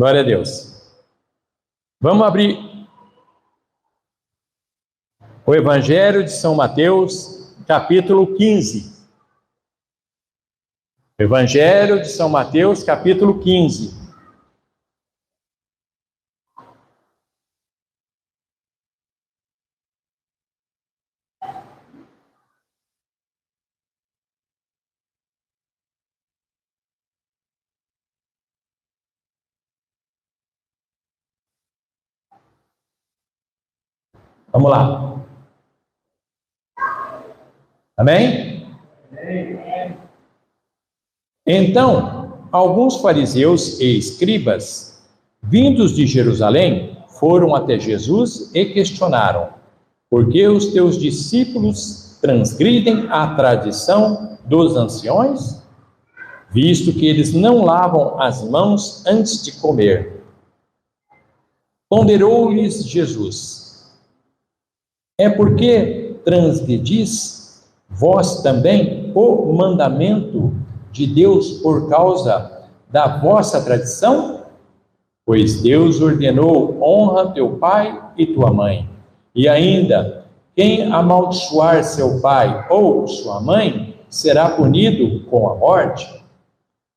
Glória a Deus. Vamos abrir o Evangelho de São Mateus, capítulo 15. Evangelho de São Mateus, capítulo 15. Vamos lá. Amém? Então, alguns fariseus e escribas, vindos de Jerusalém, foram até Jesus e questionaram: por que os teus discípulos transgridem a tradição dos anciões, visto que eles não lavam as mãos antes de comer? Ponderou-lhes Jesus: é porque transgredis vós também o mandamento de Deus por causa da vossa tradição? Pois Deus ordenou: honra teu pai e tua mãe. E ainda, quem amaldiçoar seu pai ou sua mãe será punido com a morte.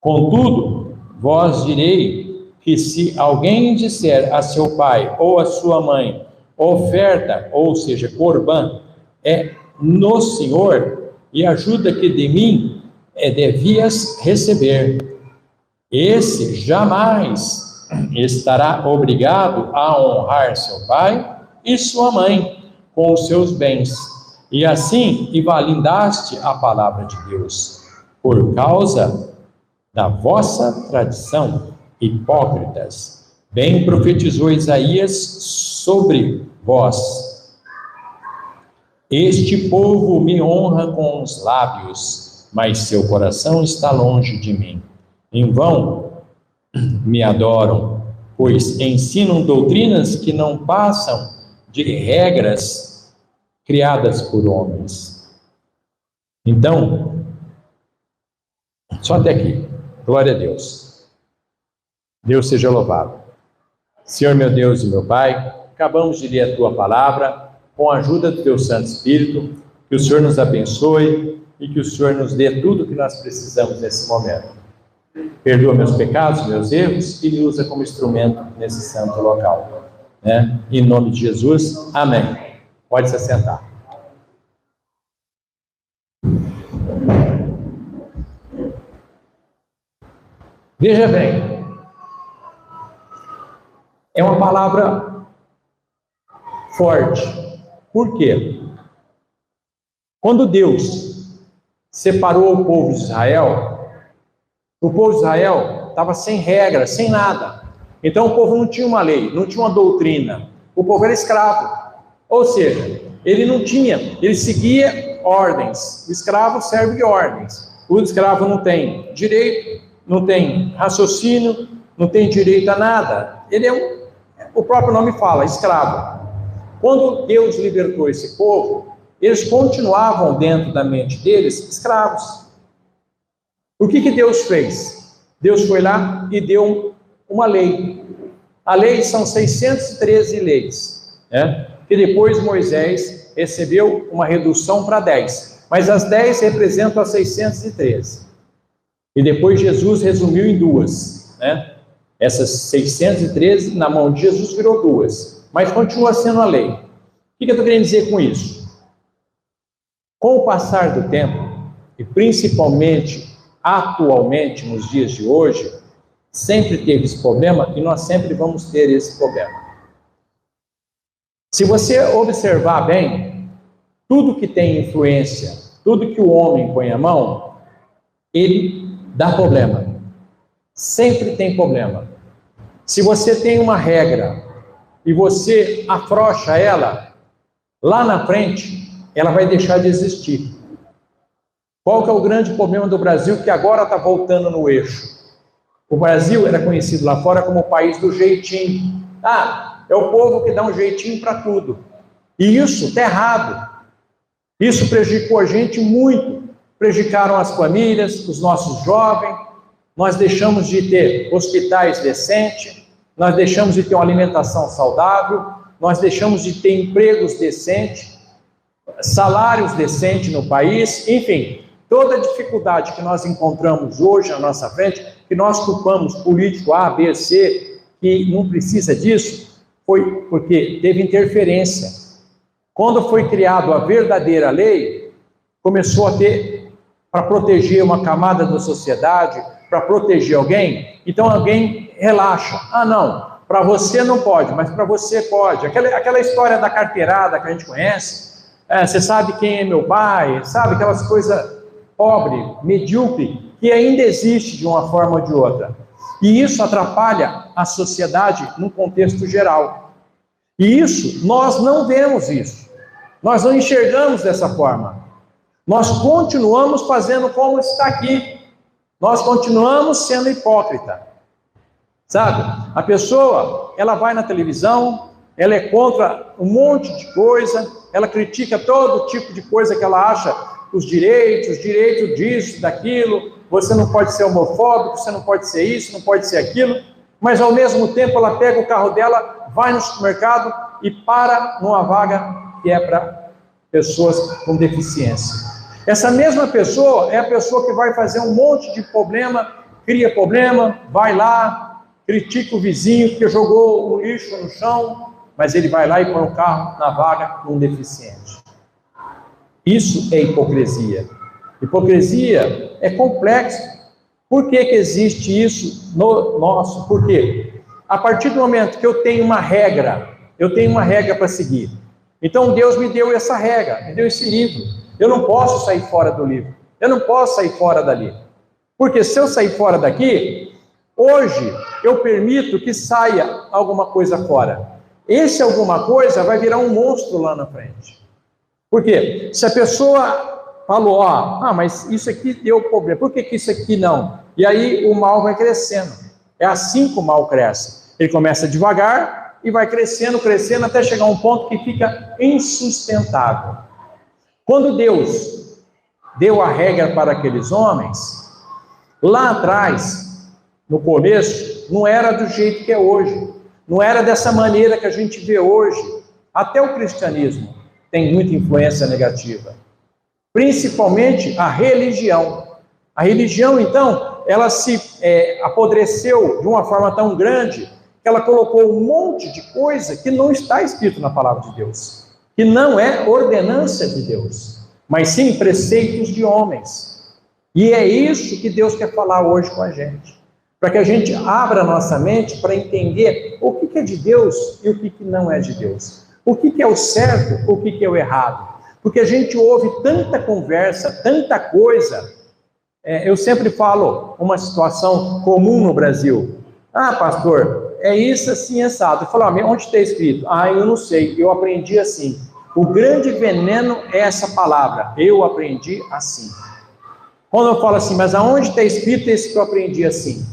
Contudo, vós direi que se alguém disser a seu pai ou a sua mãe: oferta, ou seja, corbã, é no Senhor, e ajuda que de mim devias receber, esse jamais estará obrigado a honrar seu pai e sua mãe com os seus bens. E assim invalidaste a palavra de Deus, por causa da vossa tradição, hipócritas. Bem profetizou Isaías sobre vós: este povo me honra com os lábios, mas seu coração está longe de mim. Em vão me adoram, pois ensinam doutrinas que não passam de regras criadas por homens. Então, só até aqui. Glória a Deus. Deus seja louvado. Senhor meu Deus e meu Pai, acabamos de ler a Tua palavra, com a ajuda do Teu Santo Espírito, que o Senhor nos abençoe e que o Senhor nos dê tudo o que nós precisamos nesse momento. Perdoa meus pecados, meus erros e me usa como instrumento nesse santo local. Em nome de Jesus, amém. Pode se assentar. Veja bem, é uma palavra forte. Por quê? Quando Deus separou o povo de Israel, o povo de Israel estava sem regra, sem nada. Então o povo não tinha uma lei, não tinha uma doutrina. O povo era escravo. Ou seja, ele seguia ordens. O escravo serve de ordens. O escravo não tem direito, não tem raciocínio, não tem direito a nada. Ele é o próprio nome fala, escravo. Quando Deus libertou esse povo, eles continuavam dentro da mente deles escravos. O que Deus fez? Deus foi lá e deu uma lei. A lei são 613 leis, que depois Moisés recebeu uma redução para 10. Mas as 10 representam as 613. E depois Jesus resumiu em duas, Essas 613, na mão de Jesus, virou duas. Mas continua sendo a lei. O que eu estou querendo dizer com isso? Com o passar do tempo, e principalmente atualmente, nos dias de hoje, sempre teve esse problema e nós sempre vamos ter esse problema. Se você observar bem, tudo que tem influência, tudo que o homem põe a mão, ele dá problema. Sempre tem problema. Se você tem uma regra e você afrouxa ela, lá na frente, ela vai deixar de existir. Qual que é o grande problema do Brasil que agora está voltando no eixo? O Brasil era conhecido lá fora como o país do jeitinho. É o povo que dá um jeitinho para tudo. E isso está errado. Isso prejudicou a gente muito. Prejudicaram as famílias, os nossos jovens. Nós deixamos de ter hospitais decentes, nós deixamos de ter uma alimentação saudável, nós deixamos de ter empregos decentes, salários decentes no país, enfim, toda a dificuldade que nós encontramos hoje na nossa frente, que nós culpamos político A, B, C, que não precisa disso, foi porque teve interferência. Quando foi criada a verdadeira lei, começou a ter, para proteger uma camada da sociedade, para proteger alguém, então alguém relaxa. Ah, não, para você não pode, mas para você pode. Aquela história da carteirada que a gente conhece, você sabe quem é meu pai, sabe aquelas coisas pobre, medíocre, que ainda existe de uma forma ou de outra. E isso atrapalha a sociedade num contexto geral. E isso, nós não vemos isso. Nós não enxergamos dessa forma. Nós continuamos fazendo como está aqui. Nós continuamos sendo hipócrita. Sabe? A pessoa, ela vai na televisão, ela é contra um monte de coisa, ela critica todo tipo de coisa que ela acha, os direitos disso, daquilo, você não pode ser homofóbico, você não pode ser isso, não pode ser aquilo, mas ao mesmo tempo ela pega o carro dela, vai no supermercado e para numa vaga que é para pessoas com deficiência. Essa mesma pessoa é a pessoa que vai fazer um monte de problema, cria problema, vai lá, critica o vizinho que jogou o lixo no chão, mas ele vai lá e põe o carro na vaga de um deficiente. Isso é hipocrisia. Hipocrisia é complexo. Por que existe isso no nosso? Por quê? A partir do momento que eu tenho uma regra para seguir. Então Deus me deu essa regra, me deu esse livro. Eu não posso sair fora do livro. Eu não posso sair fora dali. Porque se eu sair fora daqui, hoje eu permito que saia alguma coisa fora. Esse alguma coisa vai virar um monstro lá na frente. Por quê? Se a pessoa falou, mas isso aqui deu problema, por que isso aqui não? E aí o mal vai crescendo. É assim que o mal cresce. Ele começa devagar e vai crescendo, até chegar a um ponto que fica insustentável. Quando Deus deu a regra para aqueles homens, lá atrás, no começo, não era do jeito que é hoje. Não era dessa maneira que a gente vê hoje. Até o cristianismo tem muita influência negativa. Principalmente a religião. A religião, então, ela se apodreceu de uma forma tão grande que ela colocou um monte de coisa que não está escrito na palavra de Deus. Que não é ordenança de Deus, mas sim preceitos de homens. E é isso que Deus quer falar hoje com a gente. Para que a gente abra a nossa mente para entender o que é de Deus e o que não é de Deus. O que é o certo, o que é o errado. Porque a gente ouve tanta conversa, tanta coisa. Eu sempre falo uma situação comum no Brasil. Pastor, é isso assim, assado. Eu falo, onde está escrito? Eu não sei, eu aprendi assim. O grande veneno é essa palavra, eu aprendi assim. Quando eu falo assim, mas aonde está escrito esse que eu aprendi assim?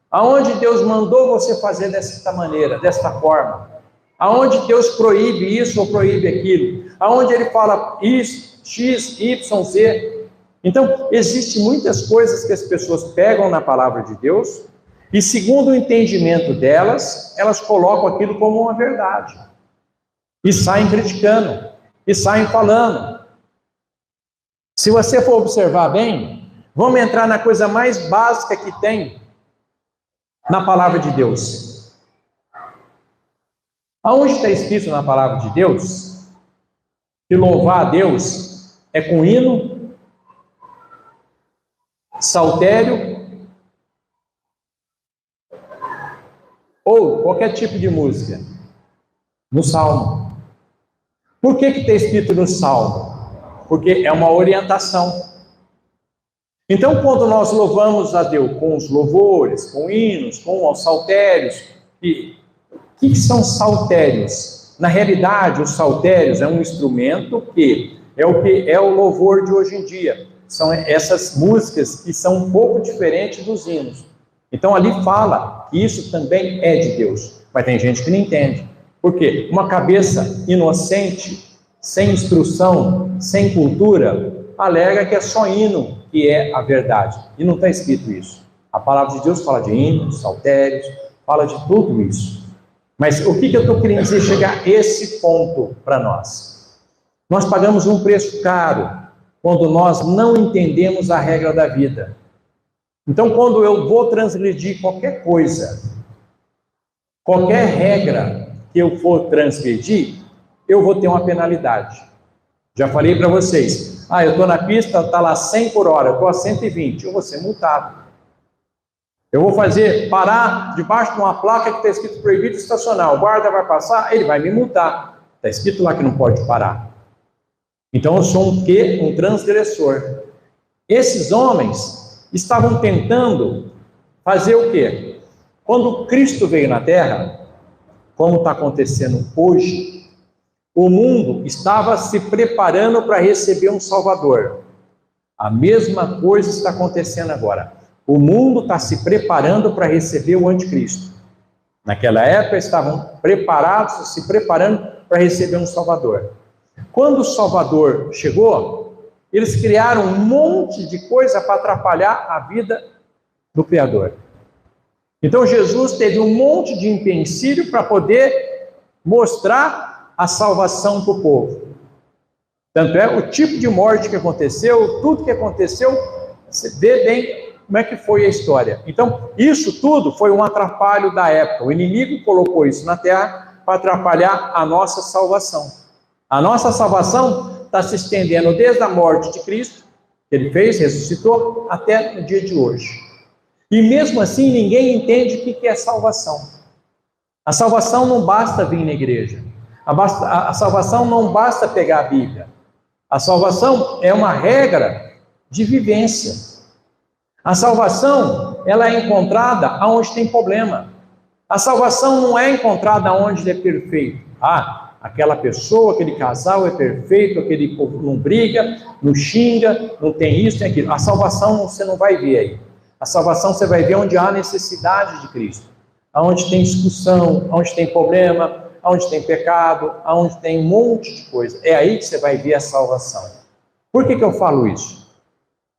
Aonde Deus mandou você fazer desta maneira, desta forma? Aonde Deus proíbe isso ou proíbe aquilo? Aonde Ele fala isso, X, Y, Z? Então, existem muitas coisas que as pessoas pegam na palavra de Deus e, segundo o entendimento delas, elas colocam aquilo como uma verdade. E saem criticando, e saem falando. Se você for observar bem, vamos entrar na coisa mais básica que tem na palavra de Deus. Aonde está escrito na palavra de Deus que louvar a Deus é com hino, saltério ou qualquer tipo de música? No Salmo. Por que está escrito no Salmo? Porque é uma orientação. Então, quando nós louvamos a Deus com os louvores, com hinos, com os saltérios, o que são saltérios? Na realidade, os saltérios é um instrumento que é o louvor de hoje em dia. São essas músicas que são um pouco diferentes dos hinos. Então, ali fala que isso também é de Deus. Mas tem gente que não entende. Por quê? Uma cabeça inocente, sem instrução, sem cultura, alega que é só hino que é a verdade. E não está escrito isso. A palavra de Deus fala de hinos, saltérios, fala de tudo isso. Mas o que eu estou querendo dizer? Chegar a esse ponto para nós. Nós pagamos um preço caro quando nós não entendemos a regra da vida. Então, quando eu vou transgredir qualquer coisa, qualquer regra que eu for transgredir, eu vou ter uma penalidade. Já falei para vocês, eu estou na pista, está lá 100 por hora, eu estou a 120, eu vou ser multado. Eu vou parar debaixo de uma placa que está escrito proibido estacionar, o guarda vai passar, ele vai me multar. Está escrito lá que não pode parar. Então eu sou um quê? Um transgressor. Esses homens estavam tentando fazer o quê? Quando Cristo veio na Terra, como está acontecendo hoje, o mundo estava se preparando para receber um Salvador. A mesma coisa está acontecendo agora. O mundo está se preparando para receber o anticristo. Naquela época estavam preparados, se preparando para receber um Salvador. Quando o Salvador chegou, eles criaram um monte de coisa para atrapalhar a vida do Criador. Então Jesus teve um monte de empecilho para poder mostrar a salvação para o povo. Tanto é o tipo de morte que aconteceu, tudo que aconteceu, você vê bem como é que foi a história. Então, isso tudo foi um atrapalho da época. O inimigo colocou isso na terra para atrapalhar a nossa salvação. A nossa salvação está se estendendo desde a morte de Cristo, que ele fez, ressuscitou, até o dia de hoje. E mesmo assim, ninguém entende o que é salvação. A salvação não basta vir na igreja. A salvação não basta pegar a Bíblia. A salvação é uma regra de vivência. A salvação, ela é encontrada onde tem problema. A salvação não é encontrada onde é perfeito. Aquela pessoa, aquele casal é perfeito, aquele povo não briga, não xinga, não tem isso, tem aquilo. A salvação você não vai ver aí. A salvação você vai ver onde há necessidade de Cristo. Onde tem discussão, onde tem problema, onde tem pecado, onde tem um monte de coisa. É aí que você vai ver a salvação. Por que eu falo isso?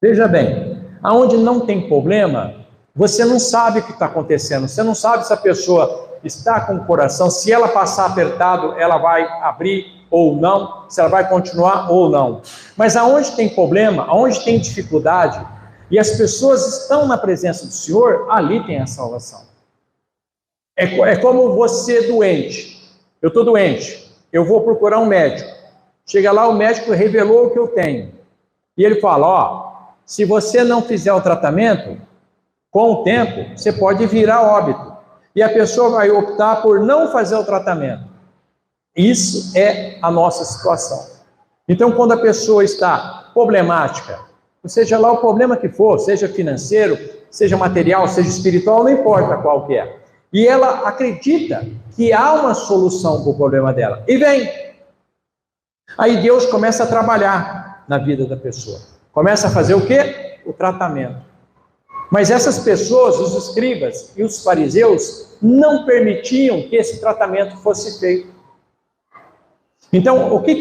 Veja bem. Aonde não tem problema, você não sabe o que está acontecendo, você não sabe se a pessoa está com o coração, se ela passar apertado, ela vai abrir ou não, se ela vai continuar ou não. Mas aonde tem problema, aonde tem dificuldade, e as pessoas estão na presença do Senhor, ali tem a salvação. É como você doente, eu estou doente, eu vou procurar um médico, chega lá, o médico revelou o que eu tenho, e ele fala, se você não fizer o tratamento, com o tempo, você pode virar óbito. E a pessoa vai optar por não fazer o tratamento. Isso é a nossa situação. Então, quando a pessoa está problemática, seja lá o problema que for, seja financeiro, seja material, seja espiritual, não importa qual que é. E ela acredita que há uma solução para o problema dela. E vem. Aí Deus começa a trabalhar na vida da pessoa. Começa a fazer o quê? O tratamento. Mas essas pessoas, os escribas e os fariseus, não permitiam que esse tratamento fosse feito. Então, o que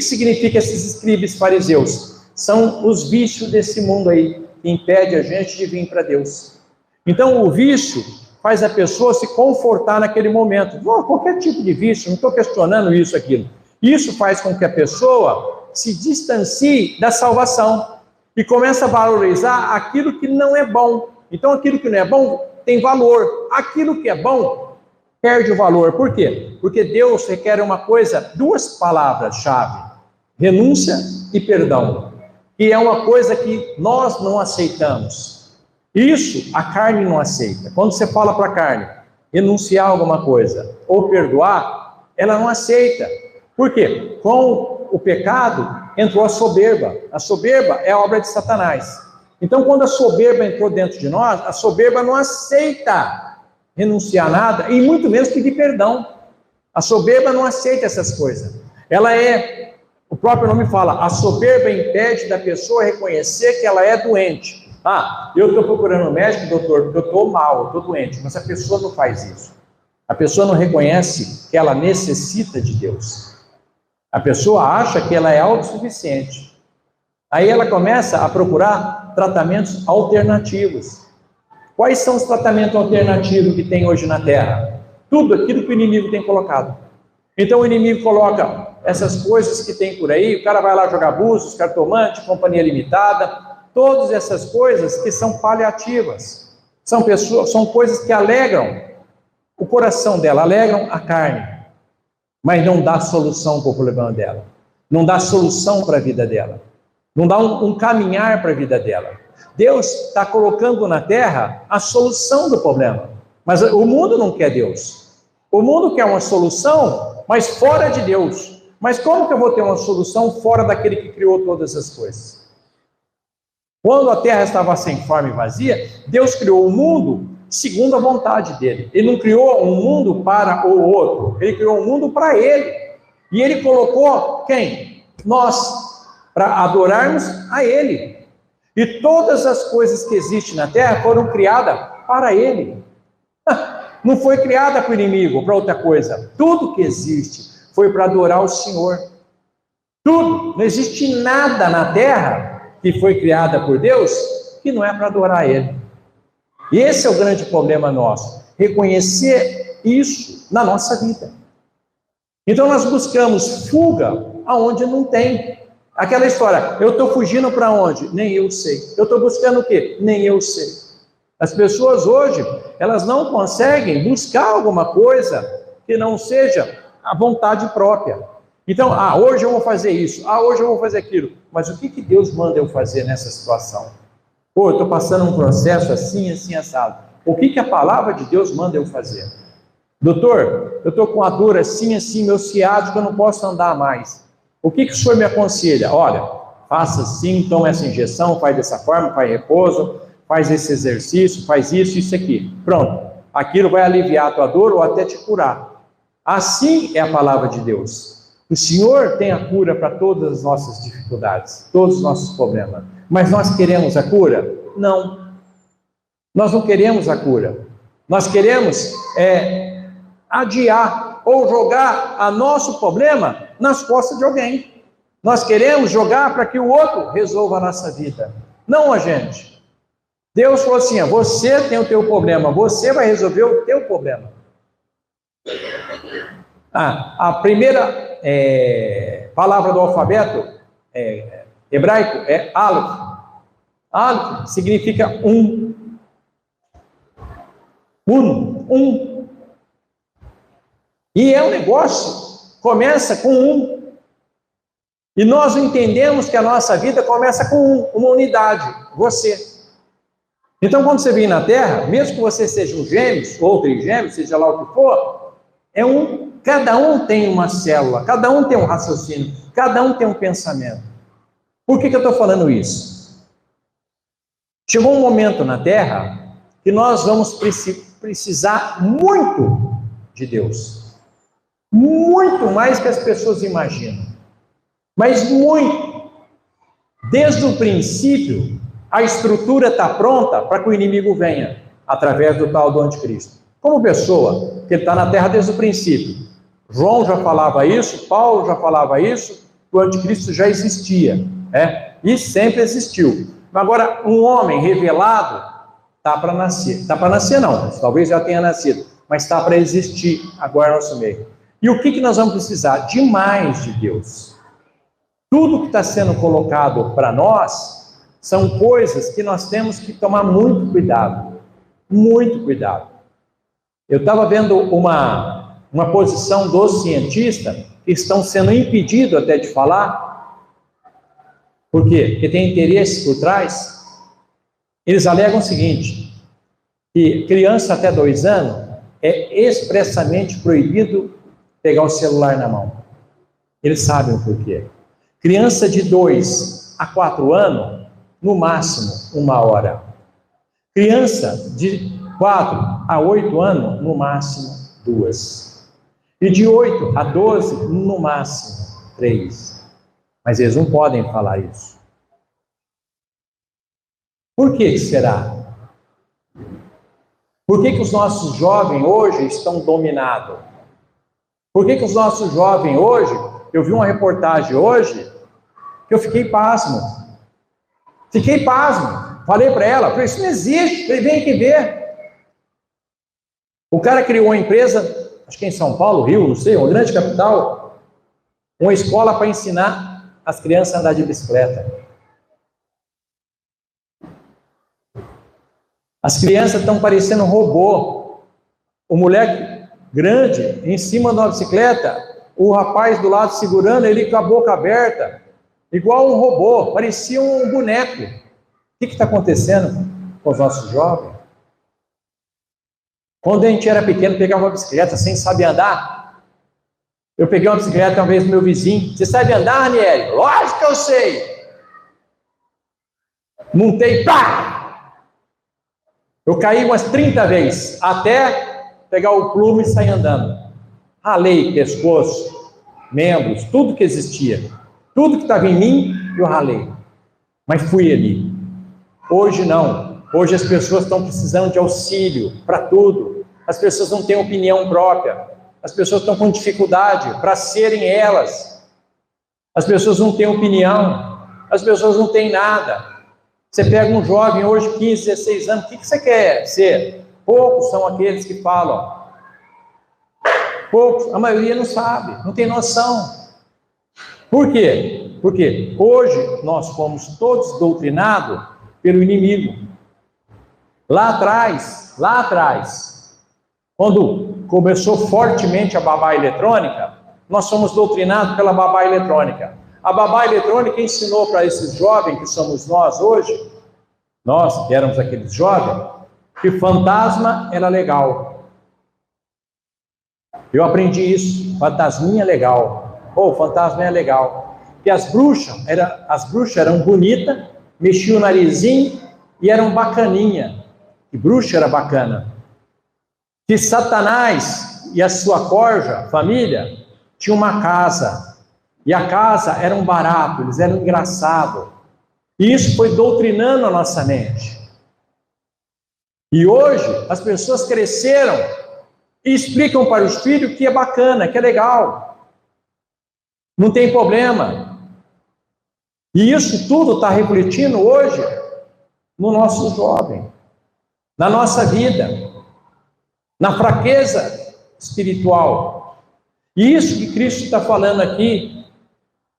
significa esses escribas e fariseus? São os vícios desse mundo aí, que impede a gente de vir para Deus. Então, o vício faz a pessoa se confortar naquele momento. Qualquer tipo de vício, não estou questionando isso, aquilo. Isso faz com que a pessoa se distancie da salvação e começa a valorizar aquilo que não é bom. Então, aquilo que não é bom tem valor. Aquilo que é bom perde o valor. Por quê? Porque Deus requer uma coisa, duas palavras-chave: renúncia e perdão. E é uma coisa que nós não aceitamos. Isso a carne não aceita. Quando você fala para a carne renunciar a alguma coisa ou perdoar, ela não aceita. Por quê? Com o pecado entrou a soberba. A soberba é a obra de Satanás. Então, quando a soberba entrou dentro de nós, a soberba não aceita renunciar a nada e muito menos pedir perdão. A soberba não aceita essas coisas. O próprio nome fala, a soberba impede da pessoa reconhecer que ela é doente. Eu estou procurando um médico, doutor, porque eu estou mal, eu estou doente. Mas a pessoa não faz isso. A pessoa não reconhece que ela necessita de Deus. A pessoa acha que ela é autossuficiente. Aí ela começa a procurar tratamentos alternativos. Quais são os tratamentos alternativos que tem hoje na Terra? Tudo aquilo que o inimigo tem colocado. Então o inimigo coloca essas coisas que tem por aí, o cara vai lá jogar búzios, cartomante, companhia limitada, todas essas coisas que são paliativas. São coisas que alegram o coração dela, alegram a carne, mas não dá solução para o problema dela, não dá solução para a vida dela, não dá um caminhar para a vida dela. Deus está colocando na terra a solução do problema, mas o mundo não quer Deus. O mundo quer uma solução, mas fora de Deus. Mas como que eu vou ter uma solução fora daquele que criou todas as coisas? Quando a terra estava sem forma e vazia, Deus criou o mundo segundo a vontade dele. Ele não criou um mundo para o outro, ele criou um mundo para ele. E ele colocou quem? Nós, para adorarmos a ele. E todas as coisas que existem na terra foram criadas para ele. Não foi criada para o inimigo, para outra coisa. Tudo que existe foi para adorar o Senhor. Tudo. Não existe nada na terra que foi criada por Deus que não é para adorar ele. E esse é o grande problema nosso, reconhecer isso na nossa vida. Então nós buscamos fuga aonde não tem. Aquela história, eu estou fugindo para onde? Nem eu sei. Eu estou buscando o quê? Nem eu sei. As pessoas hoje, elas não conseguem buscar alguma coisa que não seja a vontade própria. Então, hoje eu vou fazer isso, hoje eu vou fazer aquilo. Mas o que Deus manda eu fazer nessa situação? Eu estou passando um processo assim, assim, assado. O que a palavra de Deus manda eu fazer? Doutor, eu estou com a dor assim, assim, meu ciático, eu não posso andar mais. O que o senhor me aconselha? Olha, faça assim, toma essa injeção, faz dessa forma, faz repouso, faz esse exercício, faz isso, isso aqui. Pronto, aquilo vai aliviar a tua dor ou até te curar. Assim é a palavra de Deus. O Senhor tem a cura para todas as nossas dificuldades, todos os nossos problemas. Mas nós queremos a cura? Não. Nós não queremos a cura. Nós queremos adiar ou jogar o nosso problema nas costas de alguém. Nós queremos jogar para que o outro resolva a nossa vida. Não a gente. Deus falou assim, você tem o teu problema, você vai resolver o teu problema. A primeira palavra do alfabeto hebraico é Aleph. Aleph significa um. E é um negócio, começa com um. E nós entendemos que a nossa vida começa com uma unidade, você. Então, quando você vem na Terra, mesmo que você seja um gêmeos, ou trigêmeos, seja lá o que for, cada um tem uma célula, cada um tem um raciocínio, cada um tem um pensamento. Por que eu estou falando isso? Chegou um momento na Terra que nós vamos precisar muito de Deus. Muito mais que as pessoas imaginam. Mas muito. Desde o princípio, a estrutura está pronta para que o inimigo venha, através do tal do anticristo. Como pessoa, que ele está na Terra desde o princípio. João já falava isso, Paulo já falava isso, o anticristo já existia, e sempre existiu. Agora, um homem revelado está para nascer. Está para nascer não, talvez já tenha nascido, mas está para existir agora no nosso meio. E o que nós vamos precisar? Demais de Deus. Tudo que está sendo colocado para nós são coisas que nós temos que tomar muito cuidado. Muito cuidado. Eu estava vendo uma posição dos cientistas que estão sendo impedidos até de falar. Por quê? Porque tem interesse por trás. Eles alegam o seguinte, que criança até 2 anos é expressamente proibido pegar o celular na mão. Eles sabem o porquê. Criança de 2 a 4 anos, no máximo 1 hora. Criança de 4 a 8 anos, no máximo 2. E de 8 a 12, no máximo 3. Mas eles não podem falar isso. Por que será? Por que os nossos jovens hoje estão dominados? Por que os nossos jovens hoje, eu vi uma reportagem hoje, que eu fiquei pasmo. Fiquei pasmo. Falei para ela, falei, isso não existe, falei, vem aqui ver. O cara criou uma empresa, acho que em São Paulo, Rio, não sei, uma grande capital, uma escola para ensinar as crianças a andar de bicicleta. As crianças estão parecendo um robô. O moleque grande, em cima de uma bicicleta, o rapaz do lado segurando ele com a boca aberta, igual um robô, parecia um boneco. O que está acontecendo com os nossos jovens? Quando a gente era pequeno, pegava uma bicicleta sem saber andar. Eu peguei uma bicicleta uma vez do meu vizinho. Você sabe andar, Aniele? Lógico que eu sei. Montei, pá! Eu caí umas 30 vezes, até pegar o plume e sair andando. Ralei pescoço, membros, tudo que existia. Tudo que estava em mim, eu ralei. Mas fui ali. Hoje não. Hoje as pessoas estão precisando de auxílio para tudo. As pessoas não têm opinião própria. As pessoas estão com dificuldade para serem elas. As pessoas não têm opinião. As pessoas não têm nada. Você pega um jovem hoje, 15, 16 anos, o que você quer ser? Poucos são aqueles que falam. Poucos, a maioria não sabe, não tem noção. Por quê? Porque hoje nós fomos todos doutrinados pelo inimigo. Lá atrás, quando começou fortemente a babá eletrônica, nós fomos doutrinados pela babá eletrônica. A babá eletrônica ensinou para esses jovens que somos nós hoje, nós que éramos aqueles jovens, que fantasma era legal. Eu aprendi isso, fantasminha é legal. Fantasma é legal. Porque as bruxas eram bonitas, mexiam o narizinho e eram bacaninha. Que bruxa era bacana. Que Satanás e a sua corja, família, tinham uma casa. E a casa era um barato, eles eram engraçados. E isso foi doutrinando a nossa mente. E hoje as pessoas cresceram e explicam para os filhos que é bacana, que é legal. Não tem problema. E isso tudo está refletindo hoje no nosso jovem, na nossa vida, na fraqueza espiritual. E isso que Cristo está falando aqui,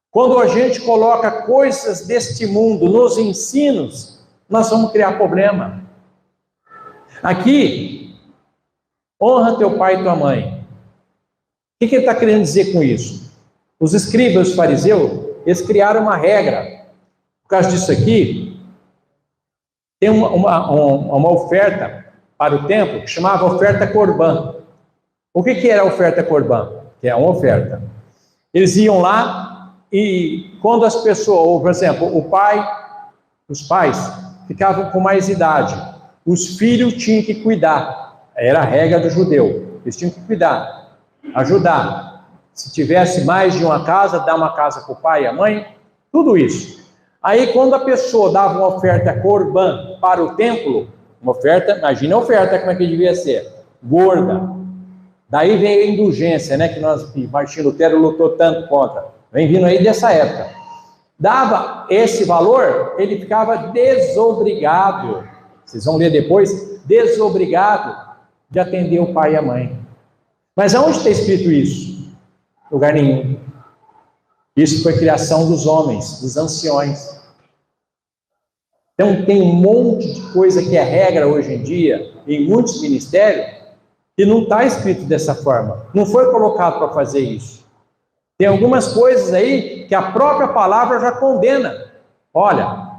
quando a gente coloca coisas deste mundo nos ensinos, nós vamos criar problema. Aqui, honra teu pai e tua mãe. O que ele está querendo dizer com isso? Os escribas, os fariseus, eles criaram uma regra. Por causa disso aqui, tem uma oferta para o templo que chamava oferta corbã. O que era a oferta corbã? Que é uma oferta. Eles iam lá e quando as pessoas, ou, por exemplo, os pais ficavam com mais idade, os filhos tinham que cuidar. Era a regra do judeu. Eles tinham que cuidar, ajudar. Se tivesse mais de uma casa, dar uma casa para o pai e a mãe, tudo isso. Aí, quando a pessoa dava uma oferta corbã para o templo, uma oferta, imagina a oferta como é que devia ser, gorda. Daí veio a indulgência, né, que Martim Lutero lutou tanto contra. Vem vindo aí dessa época. Dava esse valor, ele ficava desobrigado. Vocês vão ler depois, desobrigado de atender o pai e a mãe. Mas aonde está escrito isso? Lugar nenhum. Isso foi criação dos homens, dos anciões. Então tem um monte de coisa que é regra hoje em dia, em muitos ministérios, que não está escrito dessa forma. Não foi colocado para fazer isso. Tem algumas coisas aí que a própria palavra já condena. Olha,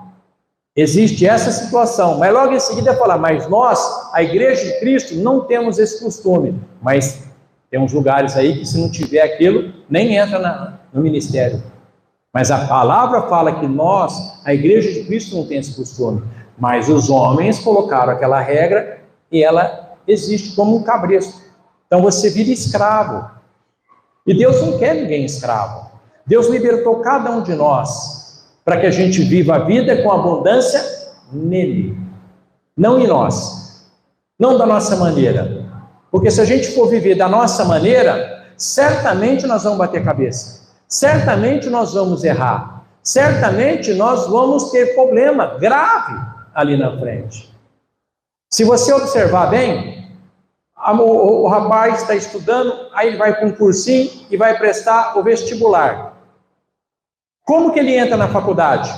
existe essa situação, mas logo em seguida falar, mas nós, a Igreja de Cristo, não temos esse costume. Mas tem uns lugares aí que se não tiver aquilo, nem entra no ministério. Mas a palavra fala que nós, a Igreja de Cristo, não tem esse costume. Mas os homens colocaram aquela regra e ela existe como um cabresto. Então você vira escravo. E Deus não quer ninguém escravo. Deus libertou cada um de nós para que a gente viva a vida com abundância nele, não em nós, não da nossa maneira. Porque se a gente for viver da nossa maneira, certamente nós vamos bater cabeça, certamente nós vamos errar, certamente nós vamos ter problema grave ali na frente. Se você observar bem, o rapaz está estudando, aí ele vai para um cursinho e vai prestar o vestibular. Como que ele entra na faculdade?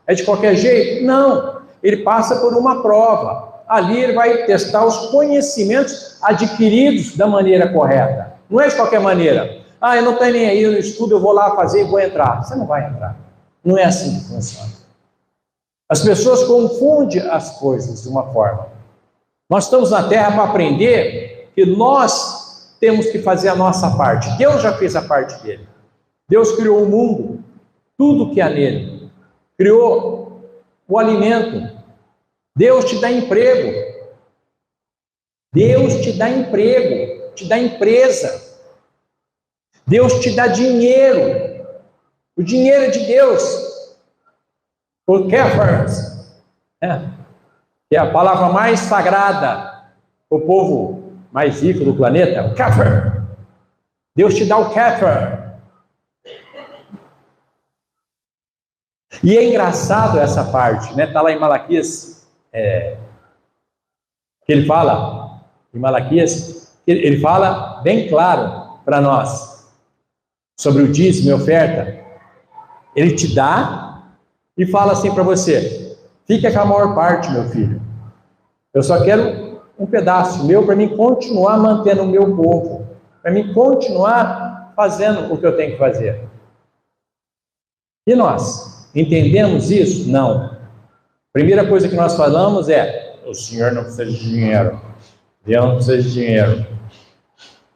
É de qualquer jeito? Não, ele passa por uma prova. Ali ele vai testar os conhecimentos adquiridos da maneira correta. Não é de qualquer maneira. Ah, eu não estou nem aí no estudo, eu vou lá fazer e vou entrar. Você não vai entrar. Não é assim que funciona. As pessoas confundem as coisas de uma forma. Nós estamos na Terra para aprender que nós temos que fazer a nossa parte. Deus já fez a parte dele. Deus criou o mundo, tudo que há nele. Criou o alimento. Deus te dá emprego. Deus te dá emprego, te dá empresa. Deus te dá dinheiro. O dinheiro é de Deus. O kefir, que é a palavra mais sagrada, o povo mais rico do planeta, o kefir. Deus te dá o kefir. E é engraçado essa parte, né? Está lá em Malaquias, que ele fala, em Malaquias, ele fala bem claro para nós, sobre o dízimo e oferta. Ele te dá e fala assim para você: fica com a maior parte, meu filho. Eu só quero um pedaço meu para mim continuar mantendo o meu povo, para mim continuar fazendo o que eu tenho que fazer. E nós entendemos isso? Não. Primeira coisa que nós falamos é: o Senhor não precisa de dinheiro. Deus não precisa de dinheiro.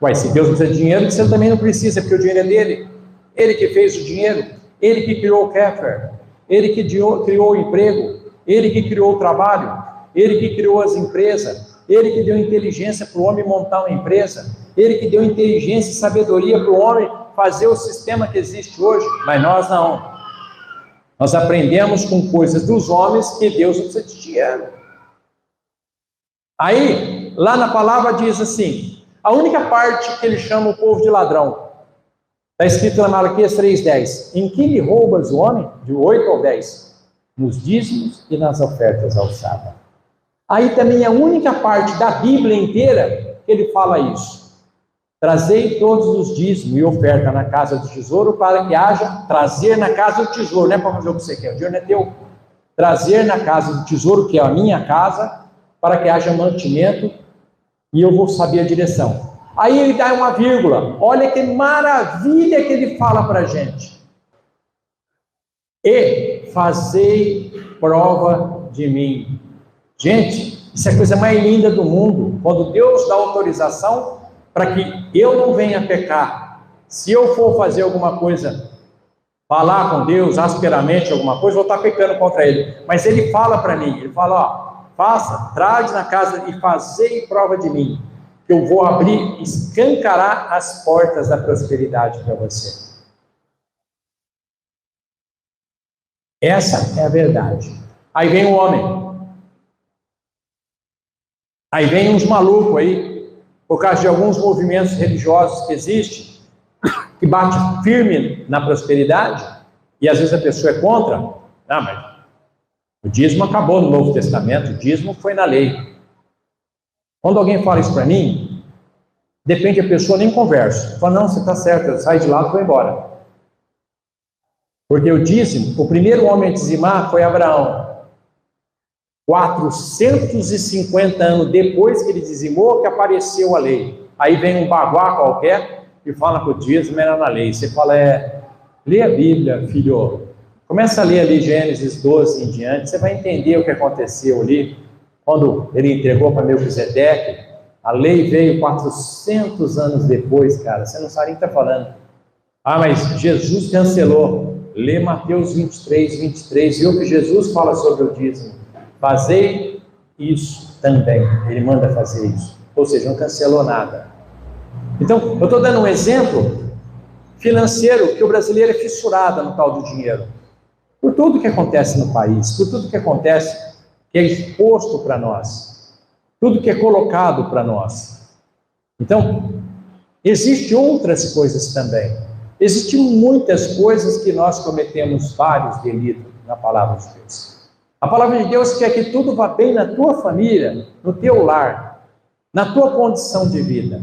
Uai, se Deus não precisa de dinheiro, você também não precisa, porque o dinheiro é dele. Ele que fez o dinheiro, ele que criou o kefir, ele que criou o emprego, ele que criou o trabalho, ele que criou as empresas, ele que deu inteligência para o homem montar uma empresa, ele que deu inteligência e sabedoria para o homem fazer o sistema que existe hoje. Mas nós não. Nós aprendemos com coisas dos homens que Deus não precisa de dinheiro. Aí, lá na palavra diz assim, a única parte que ele chama o povo de ladrão, está escrito na Malaquias 3,10, em que lhe roubas o homem? De 8 ao 10, nos dízimos e nas ofertas alçadas. Aí também é a única parte da Bíblia inteira que ele fala isso. Trazei todos os dízimos e oferta na casa do tesouro, para que haja, trazer na casa do tesouro, não é para fazer o que você quer, o dinheiro não é teu. Trazer na casa do tesouro, que é a minha casa, para que haja mantimento, e eu vou saber a direção. Aí ele dá uma vírgula, olha que maravilha que ele fala para a gente. E fazei prova de mim. Gente, isso é a coisa mais linda do mundo, quando Deus dá autorização para que eu não venha pecar. Se eu for fazer alguma coisa, falar com Deus asperamente alguma coisa, vou estar pecando contra ele. Mas ele fala para mim, ele fala, ó, faça, trage na casa e fazei prova de mim, que eu vou abrir, escancarar as portas da prosperidade para você. Essa é a verdade. Aí vem o homem. Aí vem uns malucos aí, por causa de alguns movimentos religiosos que existem, que bate firme na prosperidade, e às vezes a pessoa é contra. Ah, mas o dízimo acabou no Novo Testamento, o dízimo foi na lei. Quando alguém fala isso para mim, depende, a pessoa nem conversa. Fala, não, você está certo, eu saio de lá e vou embora. Porque o dízimo, o primeiro homem a dizimar foi Abraão. 450 anos depois que ele dizimou, que apareceu a lei. Aí vem um baguá qualquer e fala que o dízimo era na lei. Você fala, lê a Bíblia, filho. Começa a ler ali Gênesis 12 em diante, você vai entender o que aconteceu ali, quando ele entregou para Melquisedeque. A lei veio 400 anos depois, cara, você não sabe nem o que está falando. Ah, mas Jesus cancelou. Lê Mateus 23, 23, viu que Jesus fala sobre o dízimo. Fazei isso também, ele manda fazer isso. Ou seja, não cancelou nada. Então, eu estou dando um exemplo financeiro, que o brasileiro é fissurado no tal do dinheiro. Por tudo que acontece no país, por tudo que acontece, que é exposto para nós, tudo que é colocado para nós. Então, existem outras coisas também. Existem muitas coisas que nós cometemos vários delitos na palavra de Deus. A palavra de Deus quer que tudo vá bem na tua família, no teu lar, na tua condição de vida.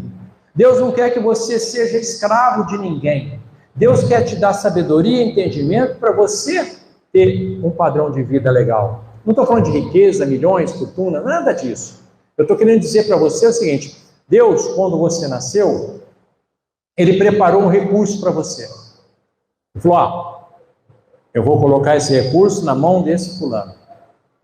Deus não quer que você seja escravo de ninguém. Deus quer te dar sabedoria e entendimento para você ter um padrão de vida legal. Não estou falando de riqueza, milhões, fortuna, nada disso. Eu estou querendo dizer para você o seguinte: Deus, quando você nasceu, Ele preparou um recurso para você. Ele falou, eu vou colocar esse recurso na mão desse fulano.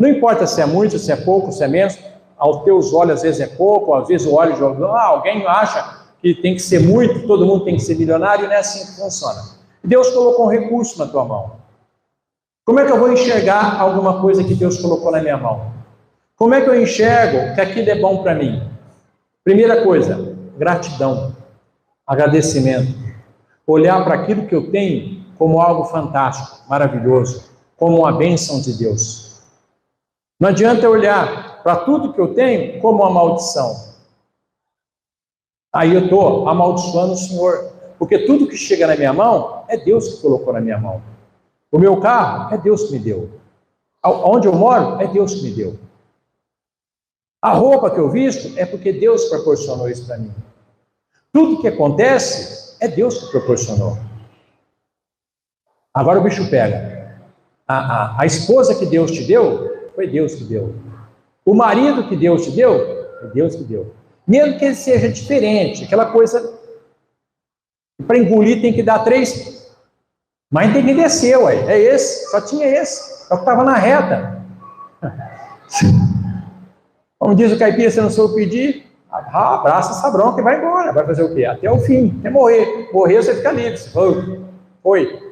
Não importa se é muito, se é pouco, se é menos, aos teus olhos às vezes é pouco, às vezes o olho de alguém acha que tem que ser muito, todo mundo tem que ser milionário, não é assim que funciona. Deus colocou um recurso na tua mão. Como é que eu vou enxergar alguma coisa que Deus colocou na minha mão? Como é que eu enxergo que aquilo é bom para mim? Primeira coisa, gratidão, agradecimento. Olhar para aquilo que eu tenho como algo fantástico, maravilhoso, como uma bênção de Deus. Não adianta eu olhar para tudo que eu tenho como uma maldição. Aí eu estou amaldiçoando o Senhor, porque tudo que chega na minha mão é Deus que colocou na minha mão. O meu carro é Deus que me deu. Onde eu moro é Deus que me deu. A roupa que eu visto é porque Deus proporcionou isso para mim. Tudo que acontece é Deus que proporcionou. Agora o bicho pega. A esposa que Deus te deu, foi Deus que deu. O marido que Deus te deu, foi Deus que deu. Mesmo que ele seja diferente, aquela coisa, para engolir tem que dar 3, mas tem que descer, ué. É esse, só tinha esse, só que estava na reta. Como diz o caipira, se não soube pedir, abraça essa bronca e vai embora. Vai fazer o quê? Até o fim, até morrer. Morrer você fica livre. Você foi.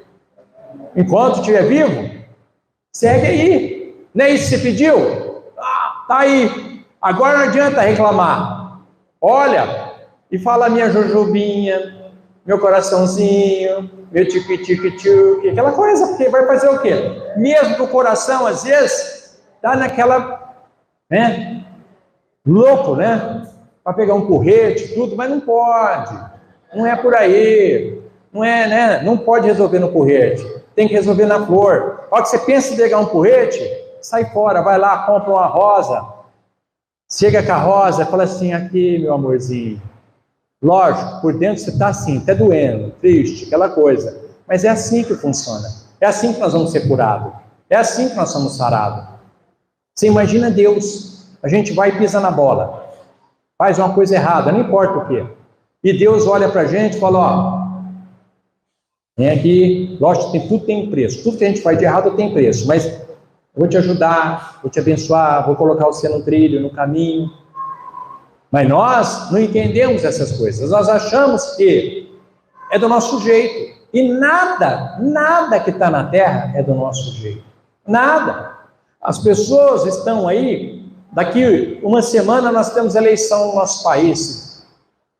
Enquanto estiver vivo, segue aí. Não é isso que você pediu? Tá aí. Agora não adianta reclamar. Olha, e fala minha jojobinha, meu coraçãozinho, meu tique-tique-tique, aquela coisa, porque vai fazer o quê? Mesmo que o coração, às vezes, tá naquela, louco, para pegar um porrete, tudo, mas não pode, não é por aí, não pode resolver no porrete, tem que resolver na flor. A hora que você pensa em pegar um porrete, sai fora, vai lá, compra uma rosa, chega com a rosa, fala assim, aqui, meu amorzinho. Lógico, por dentro você está assim, até doendo, triste, aquela coisa. Mas é assim que funciona. É assim que nós vamos ser curados. É assim que nós somos sarados. Você imagina Deus, a gente vai e pisa na bola. Faz uma coisa errada, não importa o quê. E Deus olha para a gente e fala, vem aqui, lógico que tudo tem preço. Tudo que a gente faz de errado tem preço, mas vou te ajudar, vou te abençoar, vou colocar você no trilho, no caminho. Mas nós não entendemos essas coisas. Nós achamos que é do nosso jeito. E nada que está na terra é do nosso jeito. Nada. As pessoas estão aí, daqui uma semana nós temos eleição no nosso país,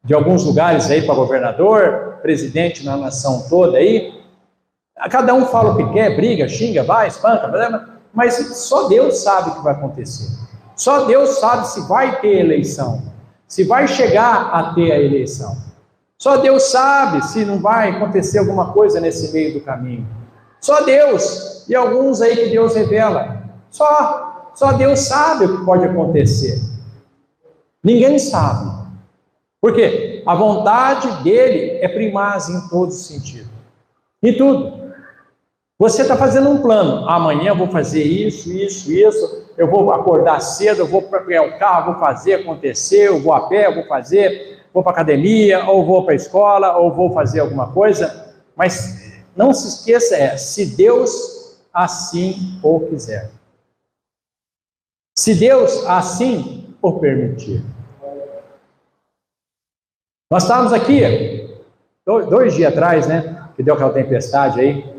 de alguns lugares aí para governador, presidente na nação toda aí. Cada um fala o que quer, briga, xinga, vai, espanca, mas só Deus sabe o que vai acontecer. Só Deus sabe se vai ter eleição, se vai chegar a ter a eleição. Só Deus sabe se não vai acontecer alguma coisa nesse meio do caminho. Só Deus, e alguns aí que Deus revela. Só Deus sabe o que pode acontecer. Ninguém sabe. Por quê? A vontade dele é primaz em todos os sentidos. Em tudo. Você está fazendo um plano. Amanhã eu vou fazer isso. Eu vou acordar cedo, eu vou pegar o carro, vou fazer acontecer, eu vou a pé, eu vou fazer, vou para a academia, ou vou para a escola, ou vou fazer alguma coisa. Mas não se esqueça, se Deus assim o quiser. Se Deus assim o permitir. Nós estávamos aqui, 2 dias atrás, que deu aquela tempestade aí.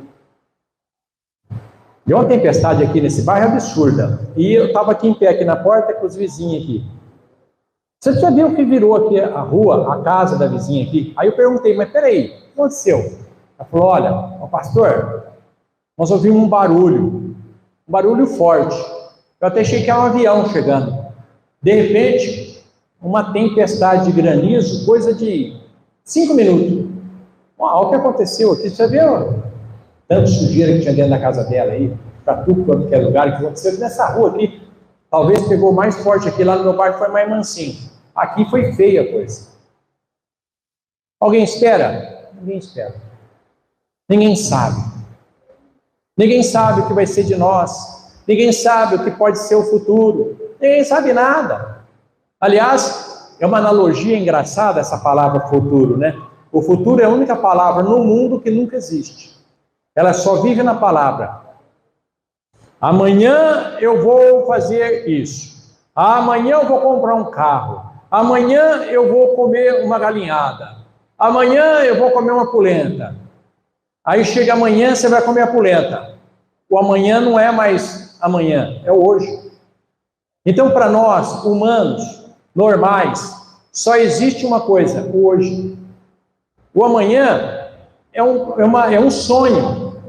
Deu uma tempestade aqui nesse bairro absurda. E eu estava aqui em pé, aqui na porta, com os vizinhos aqui. Você já viu que virou aqui a rua, a casa da vizinha aqui? Aí eu perguntei, mas peraí, o que aconteceu? Ela falou, olha, pastor, nós ouvimos um barulho forte. Eu até achei que era um avião chegando. De repente, uma tempestade de granizo, coisa de 5 minutos. Olha o que aconteceu aqui, você viu? Tanto sujeira que tinha dentro da casa dela aí, para tudo quanto é lugar, que aconteceu nessa rua aqui. Talvez pegou mais forte aqui, lá no meu bairro foi mais mansinho. Aqui foi feia a coisa. Alguém espera? Ninguém espera. Ninguém sabe. Ninguém sabe o que vai ser de nós. Ninguém sabe o que pode ser o futuro. Ninguém sabe nada. Aliás, é uma analogia engraçada essa palavra futuro, né? O futuro é a única palavra no mundo que nunca existe. Ela só vive na palavra. Amanhã eu vou fazer isso. Amanhã eu vou comprar um carro. Amanhã eu vou comer uma galinhada. Amanhã eu vou comer uma polenta. Aí chega amanhã, você vai comer a polenta. O amanhã não é mais amanhã, é hoje. Então, para nós, humanos, normais, só existe uma coisa, o hoje. O amanhã é um sonho,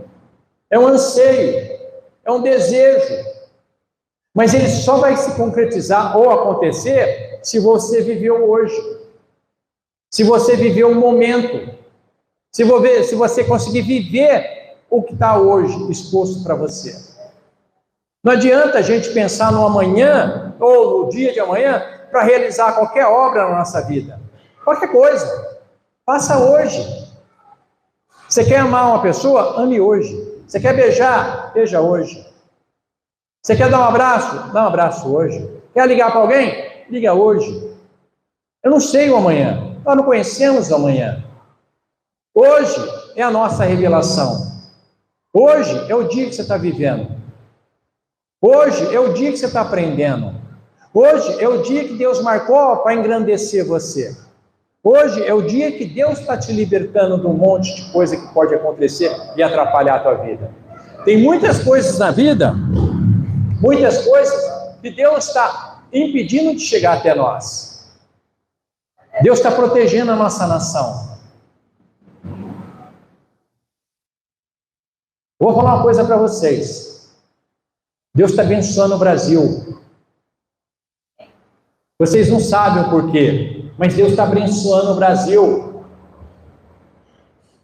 é um anseio, é um desejo. Mas ele só vai se concretizar ou acontecer se você viveu hoje. Se você viveu o momento. Se você conseguir viver o que está hoje exposto para você. Não adianta a gente pensar no amanhã ou no dia de amanhã para realizar qualquer obra na nossa vida. Qualquer coisa. Faça hoje. Você quer amar uma pessoa? Ame hoje. Você quer beijar? Beija hoje. Você quer dar um abraço? Dá um abraço hoje. Quer ligar para alguém? Liga hoje. Eu não sei o amanhã. Nós não conhecemos o amanhã. Hoje é a nossa revelação. Hoje é o dia que você está vivendo. Hoje é o dia que você está aprendendo. Hoje é o dia que Deus marcou para engrandecer você. Hoje é o dia que Deus está te libertando de um monte de coisa que pode acontecer e atrapalhar a tua vida. Tem muitas coisas na vida, muitas coisas que Deus está impedindo de chegar até nós. Deus está protegendo a nossa nação. Vou falar uma coisa para vocês. Deus está abençoando o Brasil. Vocês não sabem o porquê, mas Deus está abençoando o Brasil.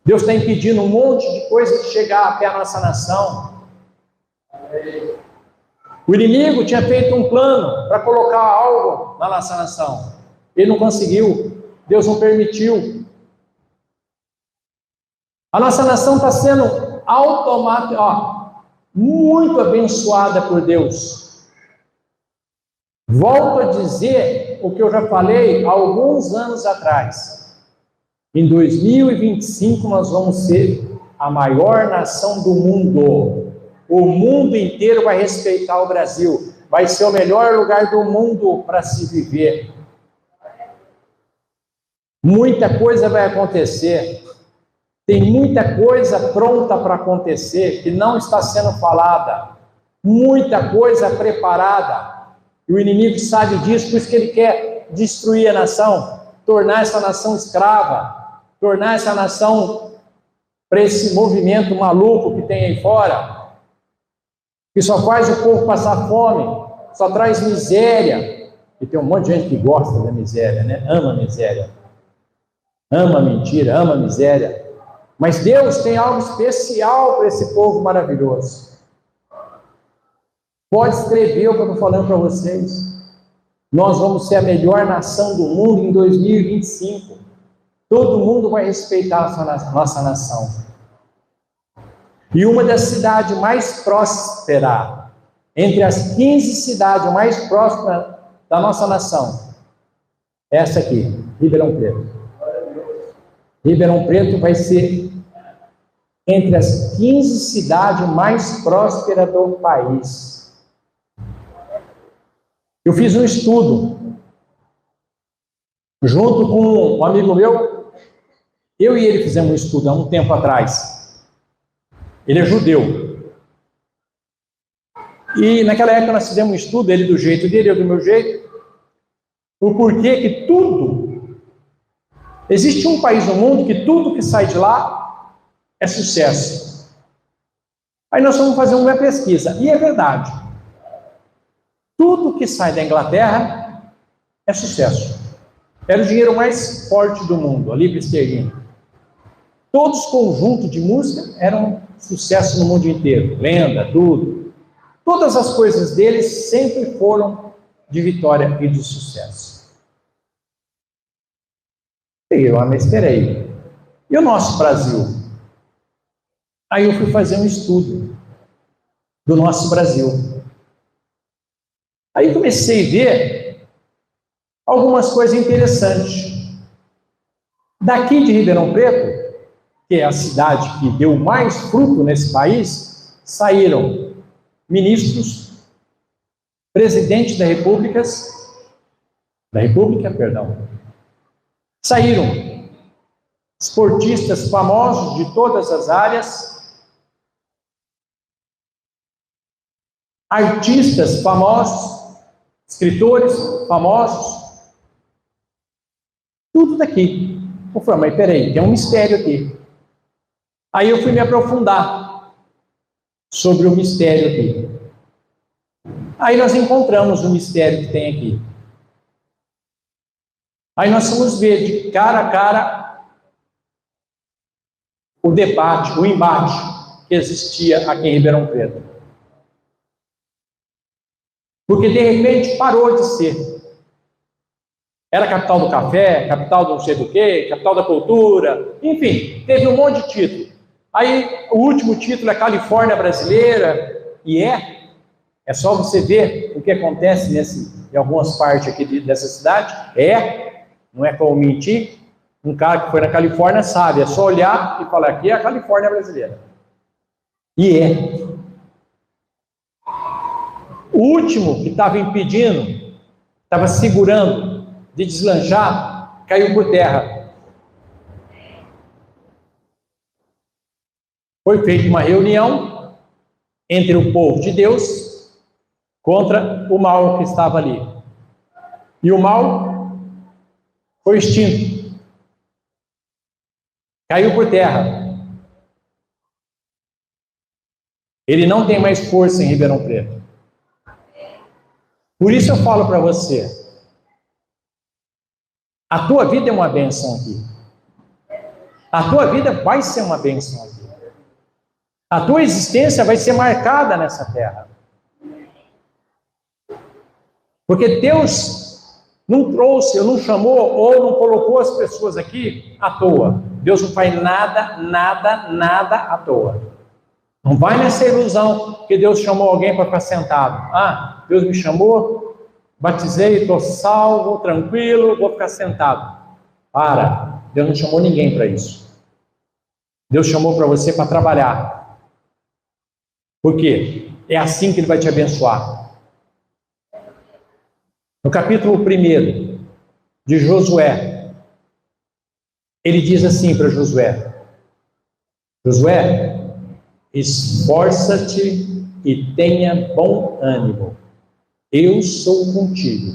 Deus está impedindo um monte de coisa de chegar até a nossa nação. O inimigo tinha feito um plano para colocar algo na nossa nação. Ele não conseguiu. Deus não permitiu. A nossa nação está sendo muito abençoada por Deus. Volto a dizer o que eu já falei há alguns anos atrás. Em 2025 nós vamos ser a maior nação do mundo. O mundo inteiro vai respeitar o Brasil. Vai ser o melhor lugar do mundo para se viver. Muita coisa vai acontecer. Tem muita coisa pronta para acontecer que não está sendo falada. Muita coisa preparada. E o inimigo sabe disso, por isso que ele quer destruir a nação, tornar essa nação escrava, tornar essa nação para esse movimento maluco que tem aí fora, que só faz o povo passar fome, só traz miséria. E tem um monte de gente que gosta da miséria, né? Ama a miséria. Ama a mentira, ama a miséria. Mas Deus tem algo especial para esse povo maravilhoso. Pode escrever o que eu estou falando para vocês. Nós vamos ser a melhor nação do mundo em 2025. Todo mundo vai respeitar a nossa nação. E uma das cidades mais prósperas, entre as 15 cidades mais próximas da nossa nação, é essa aqui, Ribeirão Preto. Ribeirão Preto vai ser entre as 15 cidades mais prósperas do país. Eu fiz um estudo, junto com um amigo meu, eu e ele fizemos um estudo há um tempo atrás. Ele é judeu. E naquela época nós fizemos um estudo, ele do jeito dele, eu do meu jeito, o porquê que tudo, existe um país no mundo que tudo que sai de lá é sucesso. Aí nós vamos fazer uma pesquisa, e é verdade. Tudo que sai da Inglaterra é sucesso. Era o dinheiro mais forte do mundo, a libra esterlina. Todos os conjuntos de música eram sucesso no mundo inteiro, lenda, tudo. Todas as coisas dele sempre foram de vitória e de sucesso. Mas espera aí, e o nosso Brasil? Aí eu fui fazer um estudo do nosso Brasil. Aí comecei a ver algumas coisas interessantes. Daqui de Ribeirão Preto, que é a cidade que deu mais fruto nesse país, saíram ministros, presidentes da República, saíram esportistas famosos de todas as áreas, artistas famosos, escritores famosos, tudo daqui. Eu falei, mas peraí, tem um mistério aqui. Aí eu fui me aprofundar sobre o mistério aqui. Aí nós encontramos o mistério que tem aqui. Aí nós fomos ver de cara a cara o debate, o embate que existia aqui em Ribeirão Preto. Porque de repente parou de ser. Era capital do café, capital do não sei do quê, capital da cultura, enfim, teve um monte de título. Aí o último título é Califórnia Brasileira, e é só você ver o que acontece em algumas partes aqui dessa cidade, não é como mentir, um cara que foi na Califórnia sabe, é só olhar e falar, aqui é a Califórnia Brasileira. E o último que estava impedindo, estava segurando de deslanchar, caiu por terra. Foi feita uma reunião entre o povo de Deus contra o mal que estava ali. E o mal foi extinto. Caiu por terra. Ele não tem mais força em Ribeirão Preto. Por isso eu falo para você, a tua vida é uma bênção aqui. A tua vida vai ser uma bênção aqui. A tua existência vai ser marcada nessa terra. Porque Deus não trouxe, não chamou ou não colocou as pessoas aqui à toa. Deus não faz nada à toa. Não vai nessa ilusão que Deus chamou alguém para ficar sentado. Deus me chamou, batizei, estou salvo, tranquilo, vou ficar sentado. Deus não chamou ninguém para isso. Deus chamou para você para trabalhar. Por quê? É assim que Ele vai te abençoar. No capítulo 1 de Josué, ele diz assim para Josué: Josué, esforça-te e tenha bom ânimo. Eu sou contigo.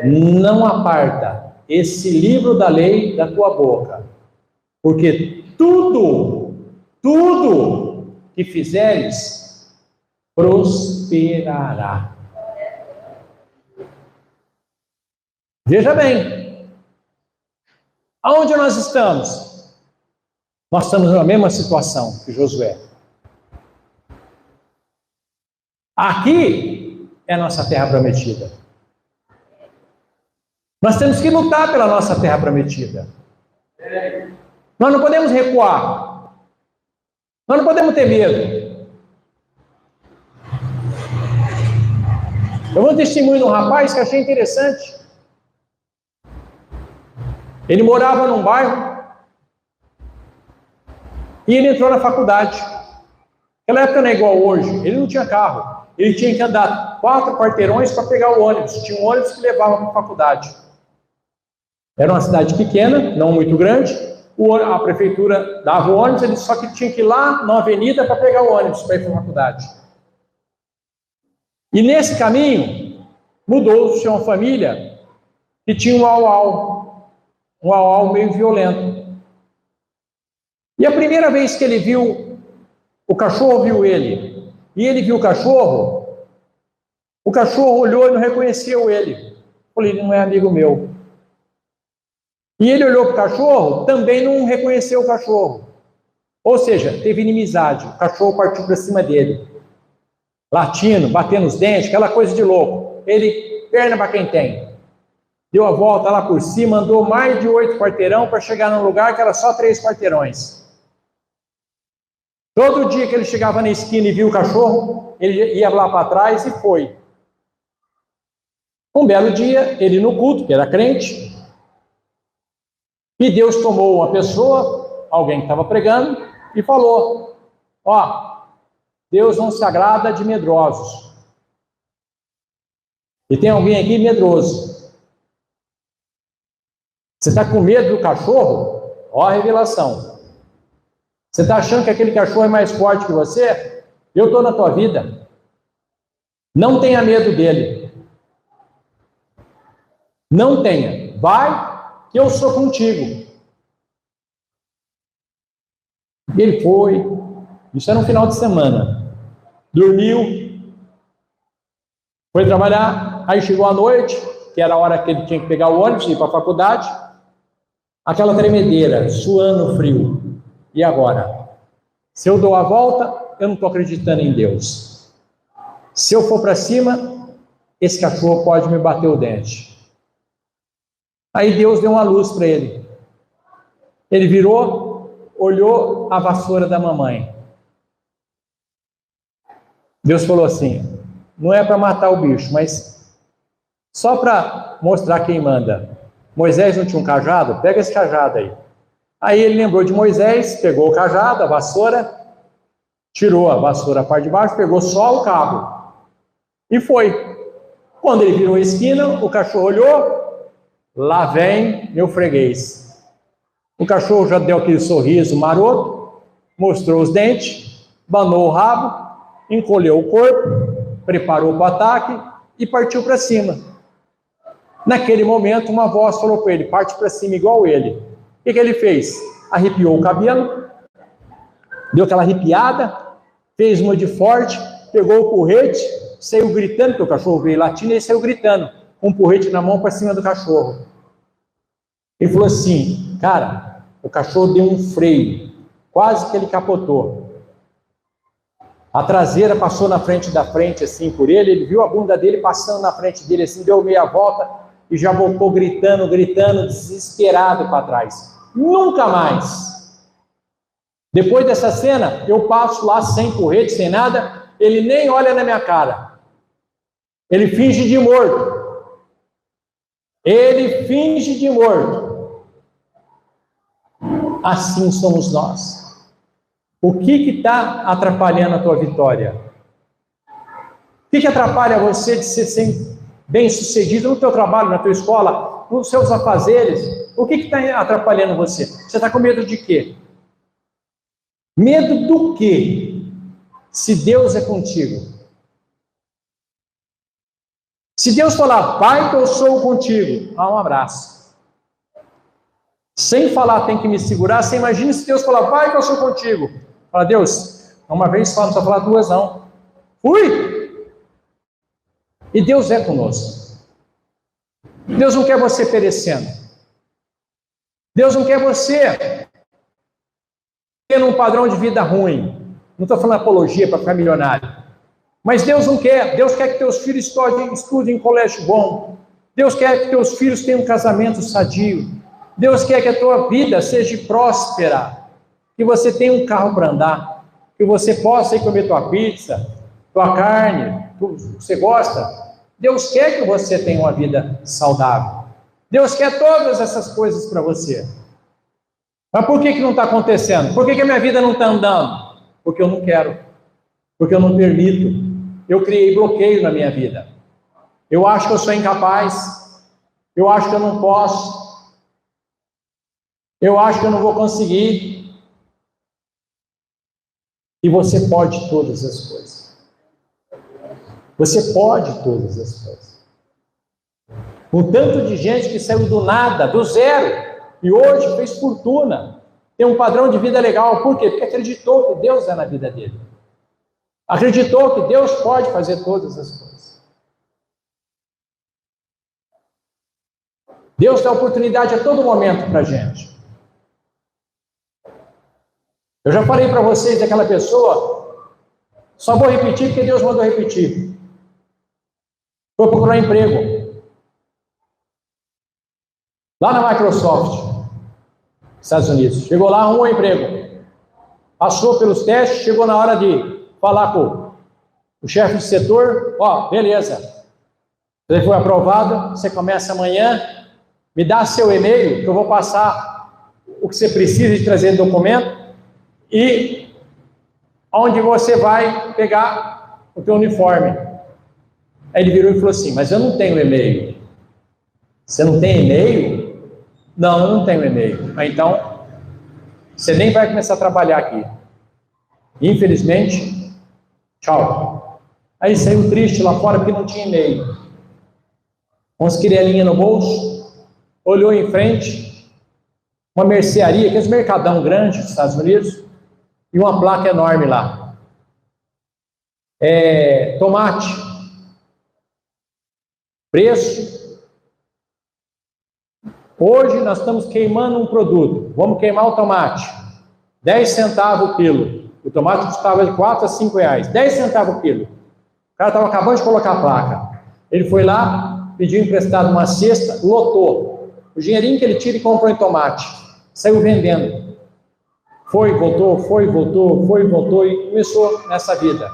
Não aparta esse livro da lei da tua boca, porque tudo que fizeres prosperará. Veja bem, aonde nós estamos? Nós estamos na mesma situação que Josué. Aqui é a nossa terra prometida. Nós temos que lutar pela nossa terra prometida. Nós não podemos recuar. Nós não podemos ter medo. Eu vou testemunho de um rapaz que achei interessante. Ele morava num bairro e ele entrou na faculdade. Naquela época não é igual hoje. Ele não tinha carro. Ele tinha que andar 4 quarteirões para pegar o ônibus. Tinha um ônibus que levava para a faculdade. Era uma cidade pequena, não muito grande. A prefeitura dava o ônibus, ele só que tinha que ir lá na avenida para pegar o ônibus para ir para a faculdade. E nesse caminho, mudou-se uma família que tinha um au-au meio violento. E a primeira vez que ele viu, o cachorro viu ele, e ele viu o cachorro olhou e não reconheceu ele. Falei, ele não é amigo meu. E ele olhou para o cachorro, também não reconheceu o cachorro. Ou seja, teve inimizade. O cachorro partiu para cima dele, latindo, batendo os dentes, aquela coisa de louco. Ele, perna para quem tem. Deu a volta lá por cima, andou mais de 8 quarteirão para chegar num lugar que era só 3 quarteirões. Todo dia que ele chegava na esquina e via o cachorro, ele ia lá para trás e foi. Um belo dia, ele no culto, que era crente, e Deus tomou uma pessoa, alguém que estava pregando, e falou: ó, Deus não se agrada de medrosos. E tem alguém aqui medroso. Você está com medo do cachorro? Ó a revelação. Você está achando que aquele cachorro é mais forte que você? Eu estou na tua vida. Não tenha medo dele. Não tenha. Vai, que eu sou contigo. E ele foi. Isso era um final de semana. Dormiu. Foi trabalhar. Aí chegou a noite, que era a hora que ele tinha que pegar o ônibus e ir para a faculdade. Aquela tremedeira, suando frio. E agora? Se eu dou a volta, eu não estou acreditando em Deus. Se eu for para cima, esse cachorro pode me bater o dente. Aí Deus deu uma luz para ele. Ele virou, olhou a vassoura da mamãe. Deus falou assim: não é para matar o bicho, mas só para mostrar quem manda. Moisés não tinha um cajado? Pega esse cajado aí. Aí ele lembrou de Moisés, pegou o cajado, a vassoura, tirou a vassoura a parte de baixo, pegou só o cabo e foi. Quando ele virou a esquina, o cachorro olhou, lá vem meu freguês. O cachorro já deu aquele sorriso maroto, mostrou os dentes, banou o rabo, encolheu o corpo, preparou para o ataque e partiu para cima. Naquele momento, uma voz falou para ele: parte para cima igual ele. O que ele fez? Arrepiou o cabelo, deu aquela arrepiada, fez uma de forte, pegou o porrete, saiu gritando, porque o cachorro veio latindo, e ele saiu gritando, com um porrete na mão para cima do cachorro. Ele falou assim: cara, o cachorro deu um freio, quase que ele capotou. A traseira passou na frente da frente, assim, por ele, ele viu a bunda dele passando na frente dele, assim, deu meia volta e já voltou gritando, desesperado para trás. Nunca mais. Depois dessa cena, eu passo lá sem porrete, sem nada, ele nem olha na minha cara. Ele finge de morto. Ele finge de morto. Assim somos nós. O que está atrapalhando a tua vitória? O que atrapalha você de ser bem-sucedido no teu trabalho, na tua escola, nos seus afazeres? O que está atrapalhando você? Você está com medo de quê? Medo do quê? Se Deus é contigo. Se Deus falar: Pai, que eu sou contigo, dá um abraço. Sem falar, tem que me segurar. Você imagina se Deus falar: Pai, que eu sou contigo. Fala: Deus, uma vez só, não precisa falar duas não. Fui! E Deus é conosco. Deus não quer você perecendo. Deus não quer você tendo um padrão de vida ruim. Não estou falando apologia para ficar milionário. Mas Deus não quer. Deus quer que teus filhos estudem em colégio bom. Deus quer que teus filhos tenham um casamento sadio. Deus quer que a tua vida seja próspera. Que você tenha um carro para andar. Que você possa ir comer tua pizza, tua carne, tudo que você gosta. Deus quer que você tenha uma vida saudável. Deus quer todas essas coisas para você. Mas por que não está acontecendo? Por que a minha vida não está andando? Porque eu não quero. Porque eu não permito. Eu criei bloqueio na minha vida. Eu acho que eu sou incapaz. Eu acho que eu não posso. Eu acho que eu não vou conseguir. E você pode todas as coisas. Você pode todas as coisas. O tanto de gente que saiu do nada, do zero, e hoje fez fortuna, tem um padrão de vida legal. Por quê? Porque acreditou que Deus é na vida dele. Acreditou que Deus pode fazer todas as coisas. Deus dá oportunidade a todo momento para a gente. Eu já falei para vocês daquela pessoa, só vou repetir porque Deus mandou repetir. Foi procurar emprego lá na Microsoft, Estados Unidos. Chegou lá, arrumou emprego. Passou pelos testes, chegou na hora de falar com o chefe de setor. Ó, beleza. Você foi aprovado, você começa amanhã. Me dá seu e-mail, que eu vou passar o que você precisa de trazer de documento e onde você vai pegar o teu uniforme. Aí ele virou e falou assim, mas eu não tenho e-mail. Você não tem e-mail? Não, eu não tenho e-mail. Mas então, você nem vai começar a trabalhar aqui. Infelizmente, tchau. Aí saiu triste lá fora porque não tinha e-mail. Com as quirelinhas no bolso, olhou em frente, uma mercearia, aqueles mercadão grande dos Estados Unidos, e uma placa enorme lá. Tomate. Preço. Hoje nós estamos queimando um produto. Vamos queimar o tomate. 10 centavos o quilo. O tomate custava de 4 a 5 reais. 10 centavos o quilo. O cara estava acabando de colocar a placa. Ele foi lá, pediu emprestado uma cesta, lotou. O dinheirinho que ele tira e comprou em tomate. Saiu vendendo. Foi, voltou, e começou nessa vida.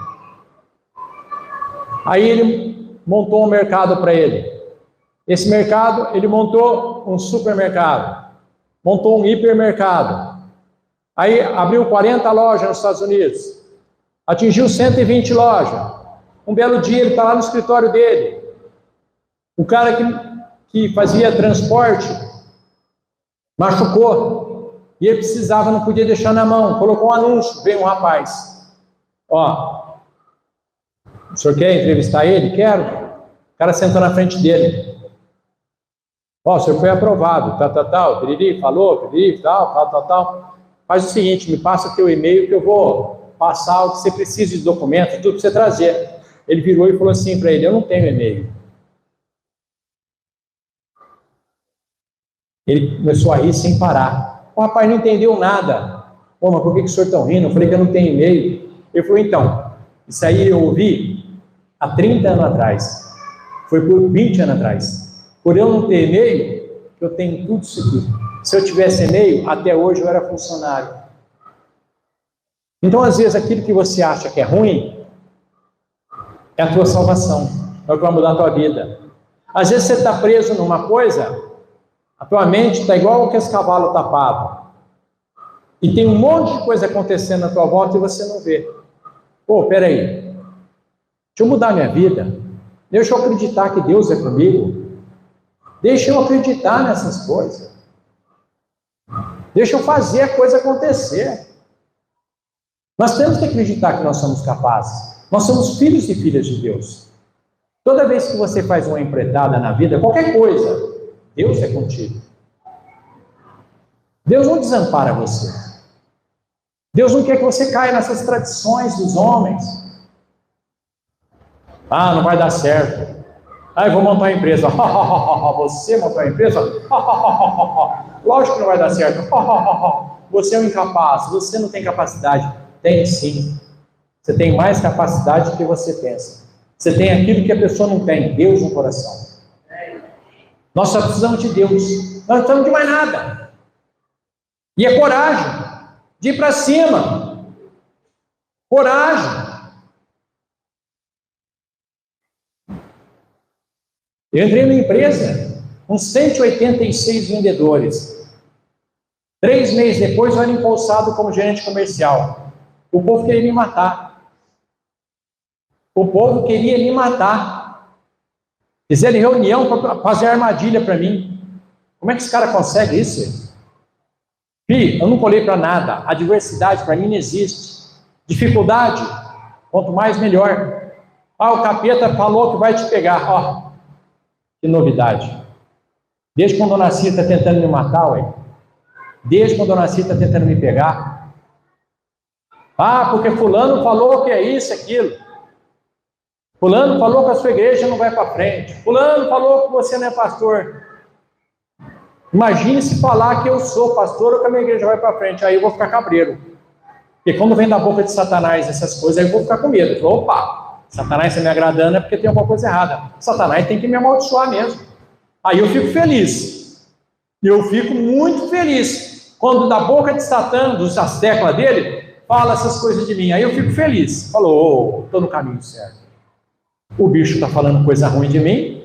Aí ele montou um mercado para ele. Esse mercado, ele montou um supermercado. Montou um hipermercado. Aí abriu 40 lojas nos Estados Unidos. Atingiu 120 lojas. Um belo dia ele está lá no escritório dele. O cara que fazia transporte machucou. E ele precisava, não podia deixar na mão. Colocou um anúncio, veio um rapaz. Ó, o senhor quer entrevistar ele? Quero. O cara sentou na frente dele. Ó, o senhor foi aprovado, tal, piriri, falou, piriri, tal. Faz o seguinte, me passa teu e-mail que eu vou passar o que você precisa de documentos, tudo para você trazer. Ele virou e falou assim para ele, eu não tenho e-mail. Ele começou a rir sem parar. O rapaz não entendeu nada. Pô, mas por que o senhor está rindo? Eu falei que eu não tenho e-mail. Ele falou, então, isso aí eu ouvi há 30 anos atrás. Foi por 20 anos atrás. Por eu não ter e-mail, eu tenho tudo isso aqui. Se eu tivesse e-mail, até hoje eu era funcionário. Então, às vezes, aquilo que você acha que é ruim, é a tua salvação. É o que vai mudar a tua vida. Às vezes você está preso numa coisa, a tua mente está igual aquele cavalo tapado. E tem um monte de coisa acontecendo na tua volta e você não vê. Pô, peraí. Deixa eu mudar minha vida. Deixa eu acreditar que Deus é comigo. Deixa eu acreditar nessas coisas. Deixa eu fazer a coisa acontecer. Nós temos que acreditar que nós somos capazes. Nós somos filhos e filhas de Deus. Toda vez que você faz uma empreitada na vida, qualquer coisa, Deus é contigo. Deus não desampara você. Deus não quer que você caia nessas tradições dos homens. Ah, não vai dar certo. Ah, eu vou montar uma empresa. Você montou uma empresa? Lógico que não vai dar certo. Você é um incapaz. Você não tem capacidade. Tem sim. Você tem mais capacidade do que você pensa. Você tem aquilo que a pessoa não tem. Deus no coração. Nós só precisamos de Deus. Nós não precisamos de mais nada. E é coragem de ir para cima. Coragem. Eu entrei numa empresa com 186 vendedores. 3 meses depois, eu era empossado como gerente comercial. O povo queria me matar. O povo queria me matar. Fizeram reunião para fazer armadilha para mim. Como é que esse cara consegue isso? Filho, eu não colei para nada. Adversidade para mim não existe. Dificuldade, quanto mais melhor. Ah, o capeta falou que vai te pegar. Ó, que novidade. Desde quando eu nasci está tentando me matar, ué. Desde quando eu nasci está tentando me pegar. Ah, porque fulano falou que é isso, aquilo. Fulano falou que a sua igreja não vai para frente. Fulano falou que você não é pastor. Imagine se falar que eu sou pastor ou que a minha igreja vai para frente. Aí eu vou ficar cabreiro. Porque quando vem da boca de Satanás essas coisas, aí eu vou ficar com medo. Eu falo, opa, Satanás está me agradando é porque tem alguma coisa errada. Satanás tem que me amaldiçoar mesmo. Aí eu fico feliz. Eu fico muito feliz. Quando da boca de Satã, das teclas dele, fala essas coisas de mim. Aí eu fico feliz. Falou, estou no caminho certo. O bicho está falando coisa ruim de mim.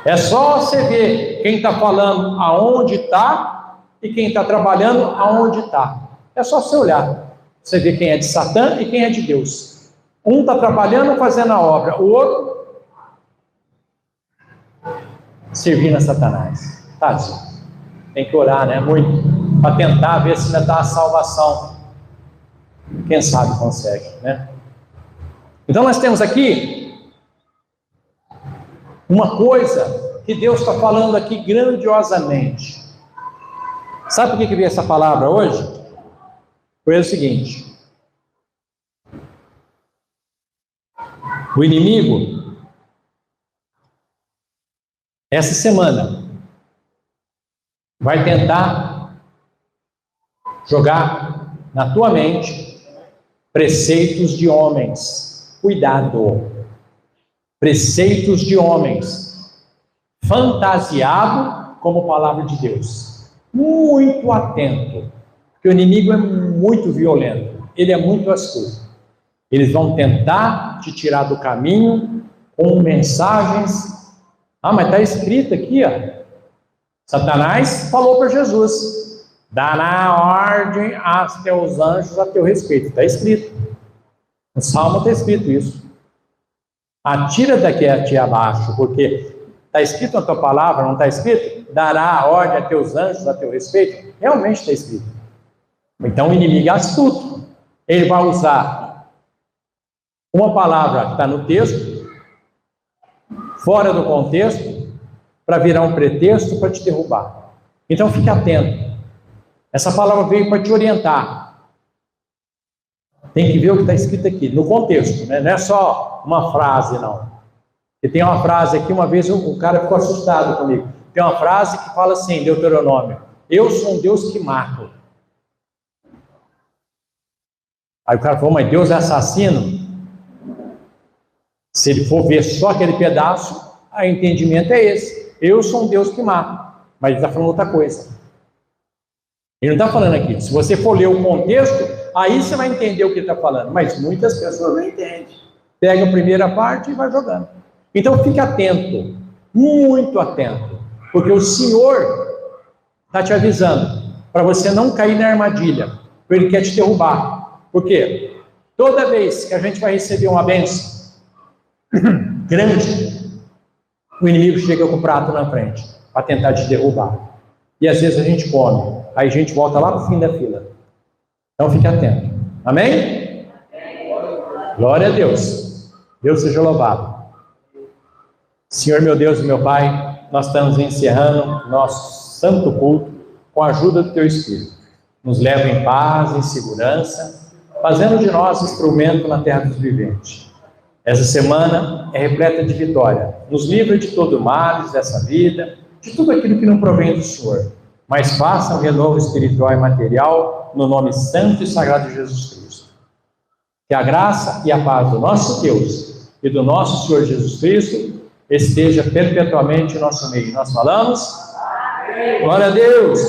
É só você ver quem está falando aonde está e quem está trabalhando aonde está. É só você olhar. Você vê quem é de Satã e quem é de Deus. Um está trabalhando, fazendo a obra. O outro servindo a Satanás. Tadinho. Tem que orar, né? Muito. Para tentar ver se ainda dá a salvação. Quem sabe consegue, né? Então nós temos aqui uma coisa que Deus está falando aqui grandiosamente. Sabe por que veio essa palavra hoje? Foi o seguinte: o inimigo, essa semana, vai tentar jogar na tua mente preceitos de homens. Cuidado! Preceitos de homens, fantasiado como palavra de Deus. Muito atento, porque o inimigo é muito violento, ele é muito astuto. Eles vão tentar te tirar do caminho com mensagens. Ah, mas está escrito aqui, ó. Satanás falou para Jesus: dará ordem aos teus anjos a teu respeito. Está escrito. No Salmo está escrito isso. Atira daqui a ti abaixo, porque está escrito na tua palavra, não está escrito? Dará ordem a teus anjos a teu respeito. Realmente está escrito. Então o inimigo é astuto. Ele vai usar uma palavra que está no texto, fora do contexto, para virar um pretexto para te derrubar. Então fique atento. Essa palavra veio para te orientar. Tem que ver o que está escrito aqui, no contexto, né? Não é só uma frase, não. E tem uma frase aqui, uma vez o cara ficou assustado comigo. Tem uma frase que fala assim, Deuteronômio: eu sou um Deus que mato. Aí o cara falou, mas Deus é assassino? Se ele for ver só aquele pedaço, o entendimento é esse. Eu sou um Deus que mata. Mas ele está falando outra coisa. Ele não está falando aqui. Se você for ler o contexto, aí você vai entender o que ele está falando. Mas muitas pessoas não entendem. Pega a primeira parte e vai jogando. Então fique atento. Muito atento. Porque o Senhor está te avisando para você não cair na armadilha. Ele quer te derrubar. Por quê? Toda vez que a gente vai receber uma bênção grande, o inimigo chega com o prato na frente para tentar te derrubar. E às vezes a gente come. Aí a gente volta lá para o fim da fila. Então fique atento. Amém? Glória a Deus. Deus seja louvado. Senhor, meu Deus e meu Pai, nós estamos encerrando nosso santo culto com a ajuda do Teu Espírito. Nos leva em paz, em segurança, fazendo de nós instrumento na terra dos viventes. Essa semana é repleta de vitória. Nos livra de todo mal dessa vida, de tudo aquilo que não provém do Senhor. Mas faça um renovo espiritual e material no nome santo e sagrado de Jesus Cristo. Que a graça e a paz do nosso Deus e do nosso Senhor Jesus Cristo esteja perpetuamente em nosso meio. Nós falamos? Glória a Deus!